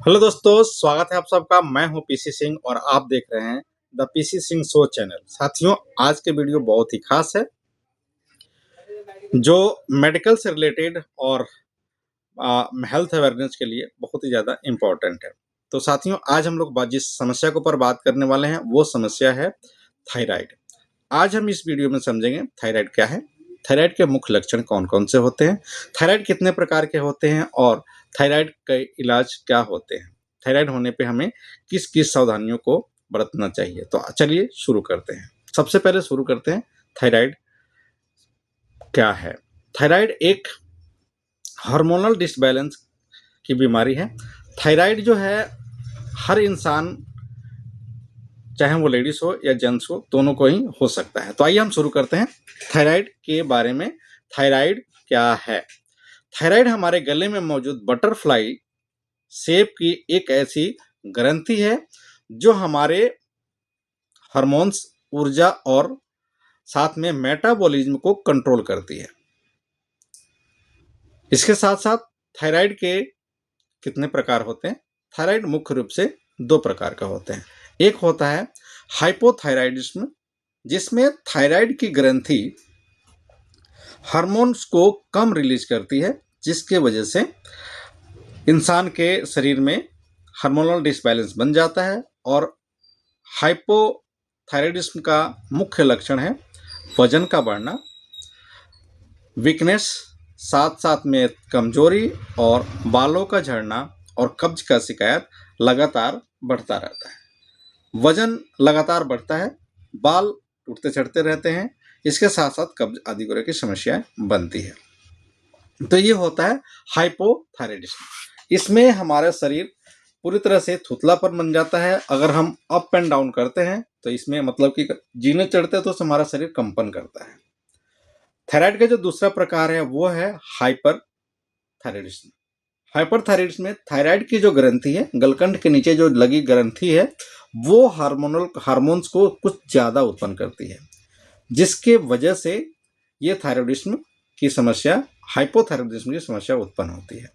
Hello दोस्तों, स्वागत है आप सबका। मैं हूं पीसी सिंह और आप देख रहे हैं the PC Singh show channel. साथियों, आज के वीडियो बहुत ही खास है जो मेडिकल से रिलेटेड और हेल्थ अवेयरनेस के लिए बहुत ही ज़्यादा इम्पोर्टेंट है। तो साथियों, आज हम लोग जिस समस्या के ऊपर बात करने वाले हैं वो समस्या है थायराइड। आज हम इस वीडियो में समझेंगे थायराइड क्या है, थायराइड के मुख्य लक्षण कौन कौन से होते हैं, थायराइड कितने प्रकार के होते हैं और थायराइड के इलाज क्या होते हैं, थायराइड होने पे हमें किस किस सावधानियों को बरतना चाहिए। तो चलिए शुरू करते हैं। सबसे पहले शुरू करते हैं थायराइड क्या है। थायराइड एक हार्मोनल डिसबैलेंस की बीमारी है। थायराइड जो है हर इंसान, चाहे वो लेडीज हो या जेंट्स हो, दोनों को ही हो सकता है। तो आइए हम शुरू करते हैं थायराइड के बारे में। थायराइड क्या है? थायराइड हमारे गले में मौजूद बटरफ्लाई शेप की एक ऐसी ग्रंथि है जो हमारे हार्मोन्स, ऊर्जा और साथ में मेटाबॉलिज्म को कंट्रोल करती है। इसके साथ साथ थायराइड के कितने प्रकार होते हैं? थायराइड मुख्य रूप से दो प्रकार का होते हैं। एक होता है हाइपोथायराइडिज्म, जिसमें थायराइड की ग्रंथि हार्मोन्स को कम रिलीज करती है, जिसके वजह से इंसान के शरीर में हार्मोनल डिसबैलेंस बन जाता है। और हाइपोथायराइडिज्म का मुख्य लक्षण है वजन का बढ़ना, वीकनेस, साथ साथ में कमजोरी और बालों का झड़ना और कब्ज का शिकायत लगातार बढ़ता रहता है। वजन लगातार बढ़ता है, बाल टूटते चढ़ते रहते हैं, इसके साथ साथ कब्ज आदि की समस्याएं बनती है। तो ये होता है हाइपोथायराइडिज्म। इसमें हमारा शरीर पूरी तरह से थुतलापन बन जाता है। अगर हम अप एंड डाउन करते हैं तो इसमें मतलब कि जीने चढ़ते हैं तो हमारा शरीर कंपन करता है। थायराइड का जो दूसरा प्रकार है वो है हाइपर थायराइडिज्म। हाइपर थायराइडिज्म में थायराइड की जो ग्रंथि है, गलकंठ के नीचे जो लगी ग्रंथि है, वो हार्मोन्स को कुछ ज्यादा उत्पन्न करती है, जिसके वजह से ये थायराइडिज्म की समस्या, हाइपोथायराइडिज्म की समस्या उत्पन्न होती है।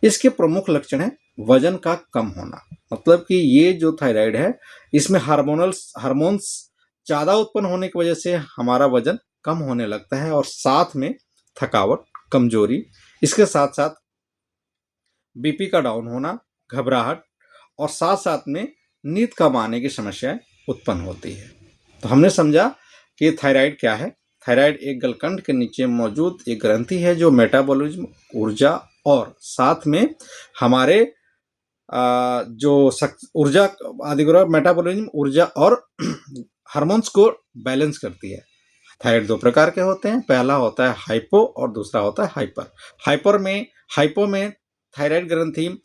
इसके प्रमुख लक्षण है वजन का कम होना, मतलब कि ये जो थायराइड है इसमें हार्मोन्स ज़्यादा उत्पन्न होने की वजह से हमारा वजन कम होने लगता है और साथ में थकावट, कमजोरी, इसके साथ साथ बीपी का डाउन होना, घबराहट और साथ साथ में नींद कम आने की समस्याएं उत्पन्न होती है। तो हमने समझा कि थायराइड क्या है। थायराइड एक गलकंठ के नीचे मौजूद एक ग्रंथि है जो मेटाबॉलिज्म, ऊर्जा और साथ में हमारे जो ऊर्जा आदि मेटाबॉलिज्म, ऊर्जा और हार्मोन्स को बैलेंस करती है। थायराइड दो प्रकार के होते हैं, पहला होता है हाइपो और दूसरा होता है हाइपर। हाइपो में थायराइड ग्रंथि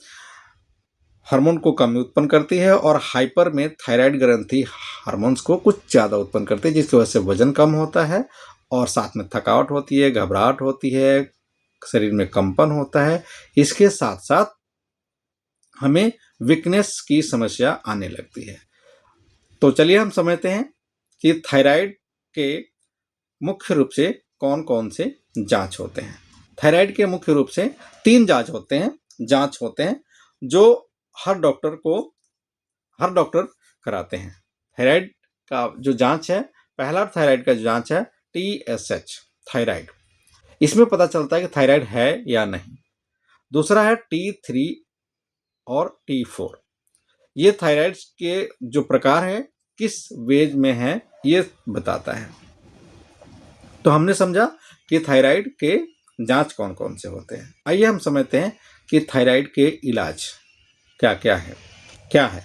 हार्मोन को कम उत्पन्न करती है और हाइपर में थायराइड ग्रंथि हार्मोन्स को कुछ ज़्यादा उत्पन्न करती है, जिसकी वजह से वजन कम होता है और साथ में थकावट होती है, घबराहट होती है, शरीर में कंपन होता है। इसके साथ साथ हमें वीकनेस की समस्या आने लगती है। तो चलिए हम समझते हैं कि थायराइड के मुख्य रूप से कौन कौन से जांच होते हैं। थायराइड के मुख्य रूप से 3 जांच होते हैं जो हर डॉक्टर कराते हैं। थायराइड का जो जांच है, पहला थायराइड का जो जांच है TSH थायराइड, इसमें पता चलता है कि थायराइड है या नहीं। दूसरा है T3 और T4, ये थायराइड के जो प्रकार है, किस वेज में है, ये बताता है। तो हमने समझा कि थायराइड के जांच कौन कौन से होते हैं। आइए हम समझते हैं कि थायराइड के इलाज क्या है।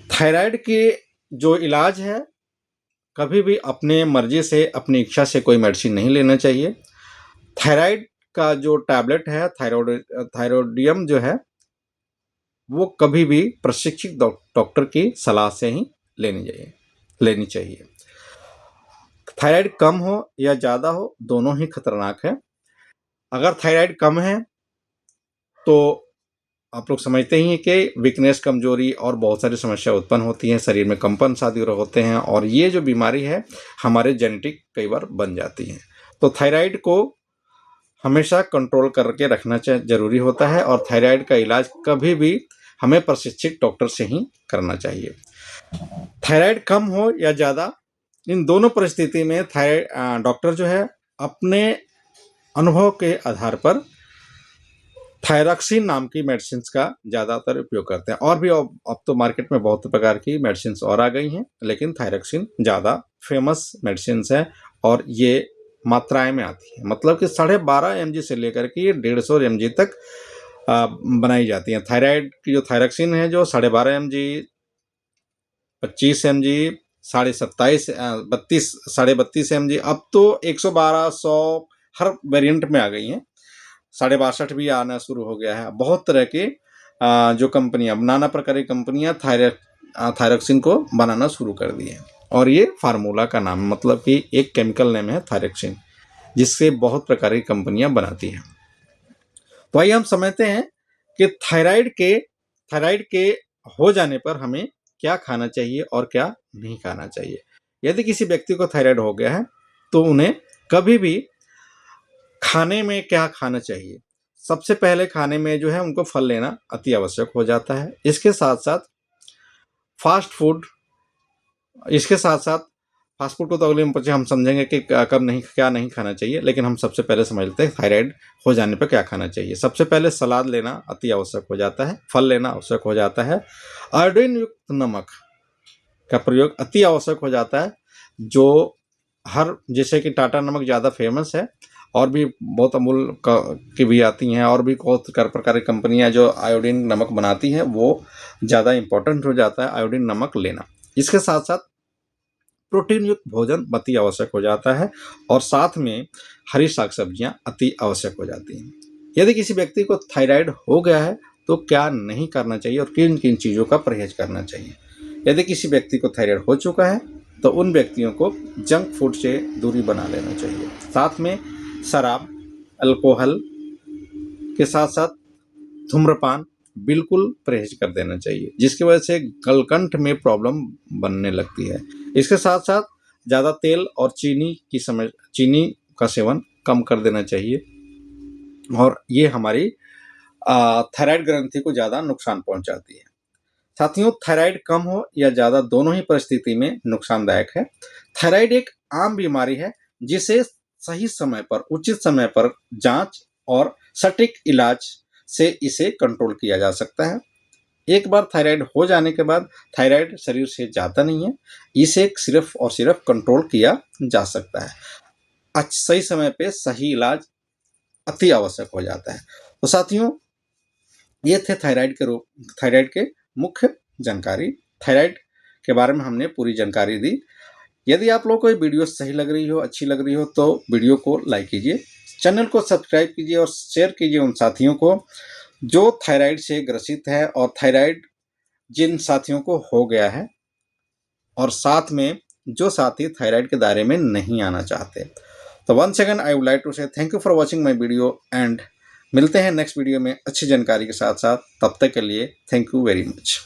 थायराइड के जो इलाज है, कभी भी अपने मर्जी से, अपनी इच्छा से कोई मेडिसिन नहीं लेना चाहिए। थायराइड का जो टैबलेट है, थायरोडियम जो है, वो कभी भी प्रशिक्षित डॉक्टर की सलाह से ही लेनी चाहिए। थायराइड कम हो या ज़्यादा हो, दोनों ही खतरनाक है। अगर थायराइड कम है तो आप लोग समझते ही हैं कि वीकनेस, कमजोरी और बहुत सारी समस्या उत्पन्न होती हैं, शरीर में कंपन आदि होते हैं और ये जो बीमारी है हमारे जेनेटिक कई बार बन जाती है। तो थायराइड को हमेशा कंट्रोल करके रखना जरूरी होता है और थायराइड का इलाज कभी भी हमें प्रशिक्षित डॉक्टर से ही करना चाहिए। थायराइड कम हो या ज़्यादा, इन दोनों परिस्थिति में थायराइड डॉक्टर जो है अपने अनुभव के आधार पर थायरॉक्सिन नाम की मेडिसिन का ज़्यादातर उपयोग करते हैं। और भी अब तो मार्केट में बहुत प्रकार की मेडिसिन और आ गई हैं, लेकिन थायरॉक्सिन ज़्यादा फेमस मेडिसिन है और ये मात्राएं में आती है, मतलब कि 12.5 mg से लेकर के 150 mg तक बनाई जाती है। थायराइड की जो थायरॉक्सिन है जो 12.5 mg, 25 mg, 27.5 32 mg, अब तो 112, 100 हर वेरिएंट में आ गई हैं। 62.5 भी आना शुरू हो गया है। बहुत तरह के जो कंपनियां, नाना प्रकार की कंपनियां थायरॉक्सिन को बनाना शुरू कर दी है और ये फार्मूला का नाम, मतलब कि एक केमिकल नेम है थायरॉक्सिन, जिससे बहुत प्रकार की कंपनियां बनाती हैं। तो आइए हम समझते हैं कि थायराइड के हो जाने पर हमें क्या खाना चाहिए और क्या नहीं खाना चाहिए। यदि किसी व्यक्ति को थायराइड हो गया है तो उन्हें कभी भी खाने में क्या खाना चाहिए। सबसे पहले खाने में जो है उनको फल लेना अति आवश्यक हो जाता है। इसके साथ साथ फास्ट फूड को तो अगले में हम समझेंगे कि कब नहीं, क्या नहीं खाना चाहिए, लेकिन हम सबसे पहले समझ लेते हैं थायराइड हो जाने पर क्या खाना चाहिए। सबसे पहले सलाद लेना अति आवश्यक हो जाता है, फल लेना आवश्यक हो जाता है, आयोडीन युक्त नमक का प्रयोग अति आवश्यक हो जाता है, जो जैसे कि टाटा नमक ज़्यादा फेमस है और भी बहुत अमूल की भी आती हैं और भी बहुत प्रकार की कंपनियां जो आयोडीन नमक बनाती हैं, वो ज़्यादा इम्पोर्टेंट हो जाता है आयोडीन नमक लेना। इसके साथ साथ प्रोटीन युक्त भोजन अति आवश्यक हो जाता है और साथ में हरी साग सब्जियां अति आवश्यक हो जाती हैं। यदि किसी व्यक्ति को थायराइड हो गया है तो क्या नहीं करना चाहिए और किन किन चीज़ों का परहेज करना चाहिए। यदि किसी व्यक्ति को थायराइड हो चुका है तो उन व्यक्तियों को जंक फूड से दूरी बना लेना चाहिए। साथ में शराब, अल्कोहल के साथ साथ धूम्रपान बिल्कुल परहेज कर देना चाहिए, जिसकी वजह से गलकंठ में प्रॉब्लम बनने लगती है। इसके साथ साथ ज़्यादा तेल और चीनी का सेवन कम कर देना चाहिए और ये हमारी थायराइड ग्रंथि को ज़्यादा नुकसान पहुंचाती है। साथियों, थायराइड कम हो या ज़्यादा, दोनों ही परिस्थिति में नुकसानदायक है। थायराइड एक आम बीमारी है जिसे सही समय पर, उचित समय पर जांच और सटीक इलाज से इसे कंट्रोल किया जा सकता है। एक बार थायराइड हो जाने के बाद थायराइड शरीर से जाता नहीं है, इसे सिर्फ और सिर्फ कंट्रोल किया जा सकता है। सही समय पे सही इलाज अति आवश्यक हो जाता है। तो साथियों, ये थे थायराइड के मुख्य जानकारी। थायराइड के बारे में हमने पूरी जानकारी दी। यदि आप लोगों को ये वीडियो सही लग रही हो, अच्छी लग रही हो, तो वीडियो को लाइक कीजिए, चैनल को सब्सक्राइब कीजिए और शेयर कीजिए उन साथियों को जो थायराइड से ग्रसित है और थायराइड जिन साथियों को हो गया है और साथ में जो साथी थायराइड के दायरे में नहीं आना चाहते। तो once again I would like to say thank you for watching my video and मिलते हैं नेक्स्ट वीडियो में अच्छी जानकारी के साथ साथ। तब तक के लिए थैंक यू वेरी मच।